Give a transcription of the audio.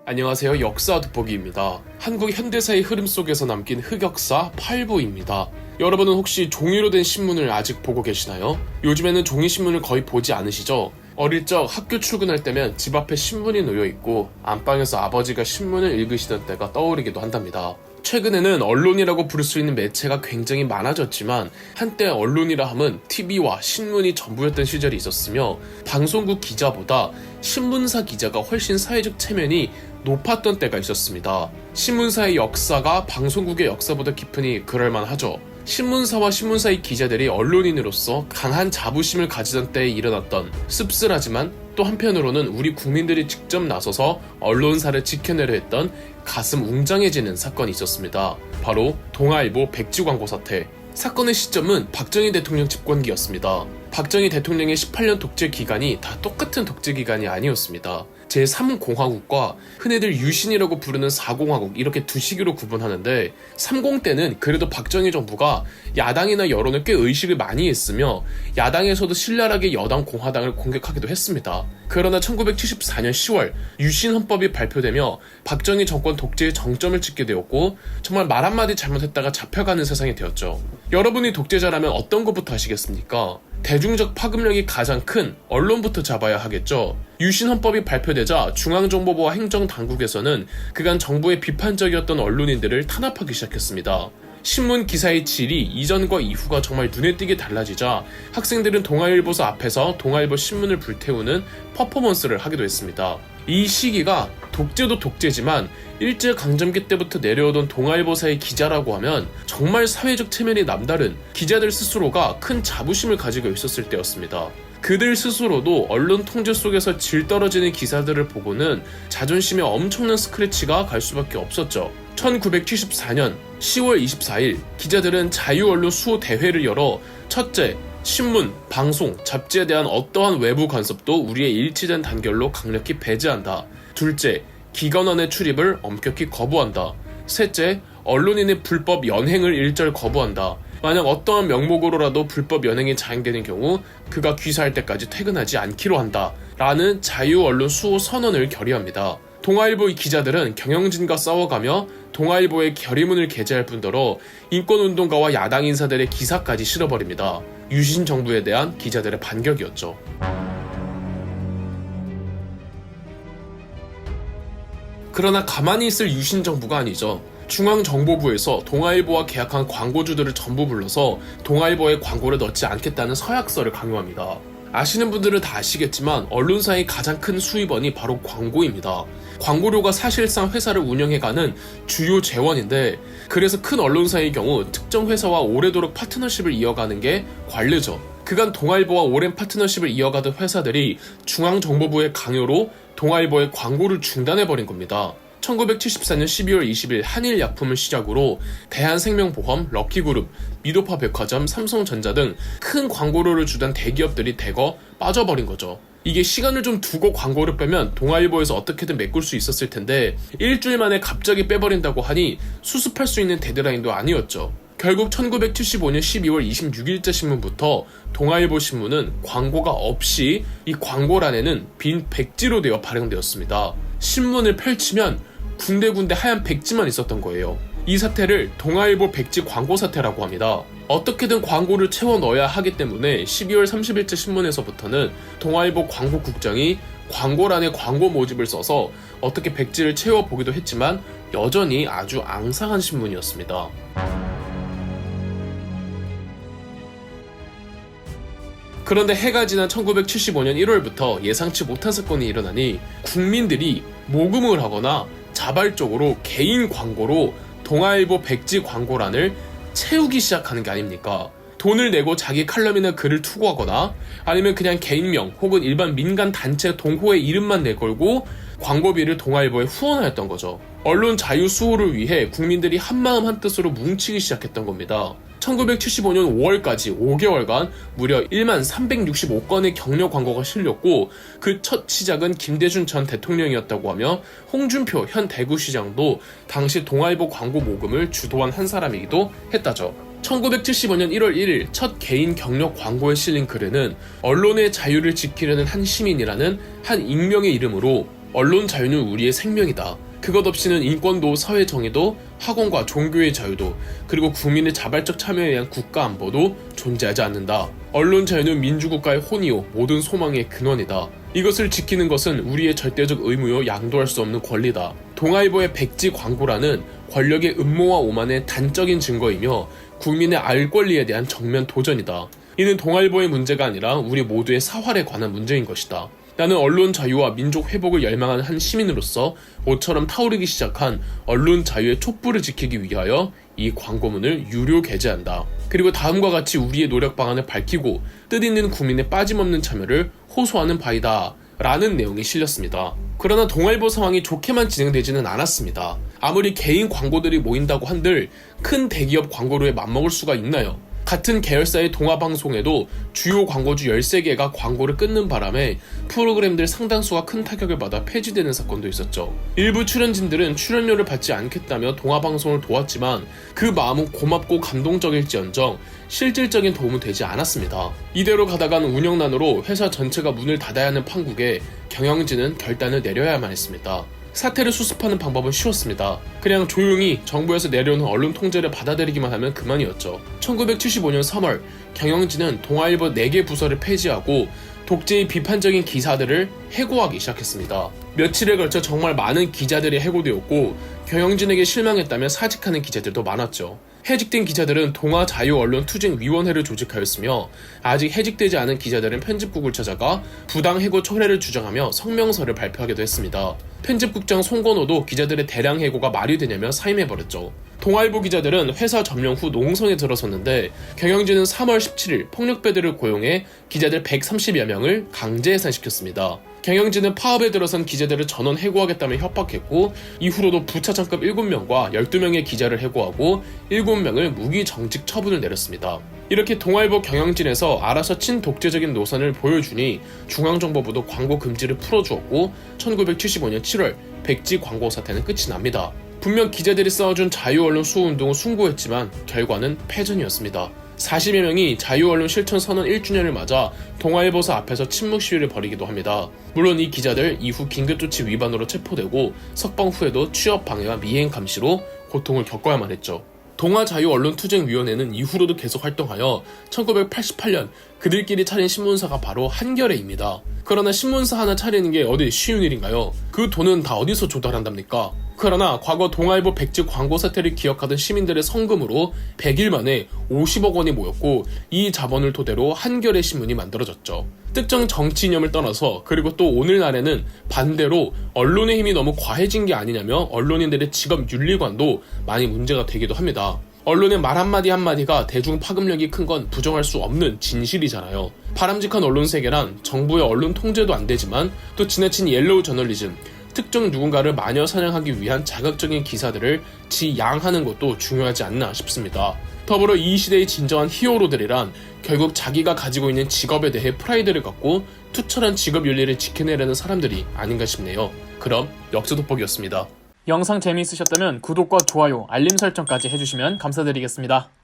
안녕하세요. 역사 돋보기입니다. 한국 현대사의 흐름 속에서 남긴 흑역사 8부입니다. 여러분은 혹시 종이로 된 신문을 아직 보고 계시나요? 요즘에는 종이 신문을 거의 보지 않으시죠? 어릴 적 학교 출근할 때면 집 앞에 신문이 놓여 있고 안방에서 아버지가 신문을 읽으시던 때가 떠오르기도 한답니다. 최근에는 언론이라고 부를 수 있는 매체가 굉장히 많아졌지만 한때 언론이라 함은 TV와 신문이 전부였던 시절이 있었으며 방송국 기자보다 신문사 기자가 훨씬 사회적 체면이 높았던 때가 있었습니다. 신문사의 역사가 방송국의 역사보다 깊으니 그럴만하죠. 신문사와 신문사의 기자들이 언론인으로서 강한 자부심을 가지던 때에 일어났던 씁쓸하지만 또 한편으로는 우리 국민들이 직접 나서서 언론사를 지켜내려 했던 가슴 웅장해지는 사건이 있었습니다. 바로 동아일보 백지 광고 사태. 사건의 시점은 박정희 대통령 집권기였습니다. 박정희 대통령의 18년 독재 기간이 다 똑같은 독재 기간이 아니었습니다. 제3공화국과 흔히들 유신이라고 부르는 4공화국 이렇게 두 시기로 구분하는데 30 때는 그래도 박정희 정부가 야당이나 여론을 꽤 의식을 많이 했으며 야당에서도 신랄하게 여당 공화당을 공격하기도 했습니다. 그러나 1974년 10월 유신 헌법이 발표되며 박정희 정권 독재의 정점을 찍게 되었고 정말 말 한마디 잘못했다가 잡혀가는 세상이 되었죠. 여러분이 독재자라면 어떤 것부터 하시겠습니까? 대중적 파급력이 가장 큰 언론부터 잡아야 하겠죠. 유신 헌법이 발표되자 중앙정보부와 행정당국에서는 그간 정부에 비판적이었던 언론인들을 탄압하기 시작했습니다. 신문 기사의 질이 이전과 이후가 정말 눈에 띄게 달라지자 학생들은 동아일보사 앞에서 동아일보 신문을 불태우는 퍼포먼스를 하기도 했습니다. 이 시기가 독재도 독재지만 일제강점기 때부터 내려오던 동아일보사의 기자라고 하면 정말 사회적 체면이 남다른 기자들 스스로가 큰 자부심을 가지고 있었을 때였습니다. 그들 스스로도 언론 통제 속에서 질 떨어지는 기사들을 보고는 자존심에 엄청난 스크래치가 갈 수밖에 없었죠. 1974년 10월 24일 기자들은 자유언론 수호 대회를 열어 첫째, 신문, 방송, 잡지에 대한 어떠한 외부 간섭도 우리의 일치된 단결로 강력히 배제한다. 둘째, 기관원의 출입을 엄격히 거부한다. 셋째, 언론인의 불법 연행을 일절 거부한다. 만약 어떠한 명목으로라도 불법 연행이 자행되는 경우 그가 귀사할 때까지 퇴근하지 않기로 한다. 라는 자유언론 수호 선언을 결의합니다. 동아일보의 기자들은 경영진과 싸워가며 동아일보의 결의문을 게재할 뿐더러 인권운동가와 야당 인사들의 기사까지 실어버립니다. 유신 정부에 대한 기자들의 반격이었죠. 그러나 가만히 있을 유신 정부가 아니죠. 중앙정보부에서 동아일보와 계약한 광고주들을 전부 불러서 동아일보에 광고를 넣지 않겠다는 서약서를 강요합니다. 아시는 분들은 다 아시겠지만 언론사의 가장 큰 수입원이 바로 광고입니다. 광고료가 사실상 회사를 운영해가는 주요 재원인데 그래서 큰 언론사의 경우 특정 회사와 오래도록 파트너십을 이어가는 게 관례죠. 그간 동아일보와 오랜 파트너십을 이어가던 회사들이 중앙정보부의 강요로 동아일보의 광고를 중단해버린 겁니다. 1974년 12월 20일 한일약품을 시작으로 대한생명보험, 럭키그룹, 미도파 백화점, 삼성전자 등 큰 광고료를 주던 대기업들이 대거 빠져버린 거죠. 이게 시간을 좀 두고 광고를 빼면 동아일보에서 어떻게든 메꿀 수 있었을 텐데 일주일 만에 갑자기 빼버린다고 하니 수습할 수 있는 데드라인도 아니었죠. 결국 1975년 12월 26일자 신문부터 동아일보 신문은 광고가 없이 이 광고란에는 빈 백지로 되어 발행되었습니다. 신문을 펼치면 군데군데 하얀 백지만 있었던 거예요. 이 사태를 동아일보 백지 광고 사태라고 합니다. 어떻게든 광고를 채워 넣어야 하기 때문에 12월 30일자 신문에서부터는 동아일보 광고국장이 광고란에 광고 모집을 써서 어떻게 백지를 채워보기도 했지만 여전히 아주 앙상한 신문이었습니다. 그런데 해가 지난 1975년 1월부터 예상치 못한 사건이 일어나니 국민들이 모금을 하거나 자발적으로 개인 광고로 동아일보 백지 광고란을 채우기 시작하는 게 아닙니까? 돈을 내고 자기 칼럼이나 글을 투고하거나 아니면 그냥 개인명 혹은 일반 민간 단체 동호회 이름만 내걸고 광고비를 동아일보에 후원하였던 거죠. 언론 자유 수호를 위해 국민들이 한마음 한뜻으로 뭉치기 시작했던 겁니다. 1975년 5월까지 5개월간 무려 1만 365건의 격려 광고가 실렸고 그 첫 시작은 김대중 전 대통령이었다고 하며 홍준표 현 대구시장도 당시 동아일보 광고 모금을 주도한 한 사람이기도 했다죠. 1975년 1월 1일 첫 개인 격려 광고에 실린 글에는 언론의 자유를 지키려는 한 시민이라는 한 익명의 이름으로 언론 자유는 우리의 생명이다. 그것 없이는 인권도 사회 정의도 학원과 종교의 자유도 그리고 국민의 자발적 참여에 의한 국가 안보도 존재하지 않는다. 언론 자유는 민주국가의 혼이요 모든 소망의 근원이다. 이것을 지키는 것은 우리의 절대적 의무요 양도할 수 없는 권리다. 동아일보의 백지 광고라는 권력의 음모와 오만의 단적인 증거이며 국민의 알 권리에 대한 정면 도전이다. 이는 동아일보의 문제가 아니라 우리 모두의 사활에 관한 문제인 것이다. 나는 언론 자유와 민족 회복을 열망하는 한 시민으로서 옷처럼 타오르기 시작한 언론 자유의 촛불을 지키기 위하여 이 광고문을 유료 게재한다. 그리고 다음과 같이 우리의 노력 방안을 밝히고 뜻있는 국민의 빠짐없는 참여를 호소하는 바이다. 라는 내용이 실렸습니다. 그러나 동아일보 상황이 좋게만 진행되지는 않았습니다. 아무리 개인 광고들이 모인다고 한들 큰 대기업 광고로에 맞먹을 수가 있나요? 같은 계열사의 동아방송에도 주요 광고주 13개가 광고를 끊는 바람에 프로그램들 상당수가 큰 타격을 받아 폐지되는 사건도 있었죠. 일부 출연진들은 출연료를 받지 않겠다며 동아방송을 도왔지만 그 마음은 고맙고 감동적일지언정 실질적인 도움은 되지 않았습니다. 이대로 가다간 운영난으로 회사 전체가 문을 닫아야 하는 판국에 경영진은 결단을 내려야만 했습니다. 사태를 수습하는 방법은 쉬웠습니다. 그냥 조용히 정부에서 내려오는 언론 통제를 받아들이기만 하면 그만이었죠. 1975년 3월 경영진은 동아일보 4개 부서를 폐지하고 독재의 비판적인 기사들을 해고하기 시작했습니다. 며칠에 걸쳐 정말 많은 기자들이 해고되었고 경영진에게 실망했다며 사직하는 기자들도 많았죠. 해직된 기자들은 동아자유언론투쟁위원회를 조직하였으며 아직 해직되지 않은 기자들은 편집국을 찾아가 부당 해고 철회를 주장하며 성명서를 발표하기도 했습니다. 편집국장 송건호도 기자들의 대량 해고가 말이 되냐며 사임해버렸죠. 동아일보 기자들은 회사 점령 후 농성에 들어섰는데 경영진은 3월 17일 폭력배들을 고용해 기자들 130여 명을 강제 해산시켰습니다. 경영진은 파업에 들어선 기자들을 전원 해고하겠다며 협박했고 이후로도 부차장급 7명과 12명의 기자를 해고하고 7명을 무기정직 처분을 내렸습니다. 이렇게 동아일보 경영진에서 알아서 친독재적인 노선을 보여주니 중앙정보부도 광고 금지를 풀어주었고 1975년 7월 백지 광고 사태는 끝이 납니다. 분명 기자들이 싸워준 자유언론 수호운동은 숭고했지만 결과는 패전이었습니다. 40여 명이 자유언론 실천 선언 1주년을 맞아 동아일보사 앞에서 침묵 시위를 벌이기도 합니다. 물론 이 기자들 이후 긴급조치 위반으로 체포되고 석방 후에도 취업 방해와 미행 감시로 고통을 겪어야만 했죠. 동아자유언론투쟁위원회는 이후로도 계속 활동하여 1988년 그들끼리 차린 신문사가 바로 한겨레입니다. 그러나 신문사 하나 차리는 게 어디 쉬운 일인가요? 그 돈은 다 어디서 조달한답니까? 그러나 과거 동아일보 백지 광고 사태를 기억하던 시민들의 성금으로 100일 만에 50억 원이 모였고 이 자본을 토대로 한겨레 신문이 만들어졌죠. 특정 정치 이념을 떠나서 그리고 또 오늘날에는 반대로 언론의 힘이 너무 과해진 게 아니냐며 언론인들의 직업 윤리관도 많이 문제가 되기도 합니다. 언론의 말 한마디 한마디가 대중 파급력이 큰 건 부정할 수 없는 진실이잖아요. 바람직한 언론 세계란 정부의 언론 통제도 안 되지만 또 지나친 옐로우 저널리즘, 특정 누군가를 마녀 사냥하기 위한 자극적인 기사들을 지양하는 것도 중요하지 않나 싶습니다. 더불어 이 시대의 진정한 히어로들이란 결국 자기가 가지고 있는 직업에 대해 프라이드를 갖고 투철한 직업 윤리를 지켜내려는 사람들이 아닌가 싶네요. 그럼 역사 돋보기였습니다. 영상 재미있으셨다면 구독과 좋아요, 알림 설정까지 해주시면 감사드리겠습니다.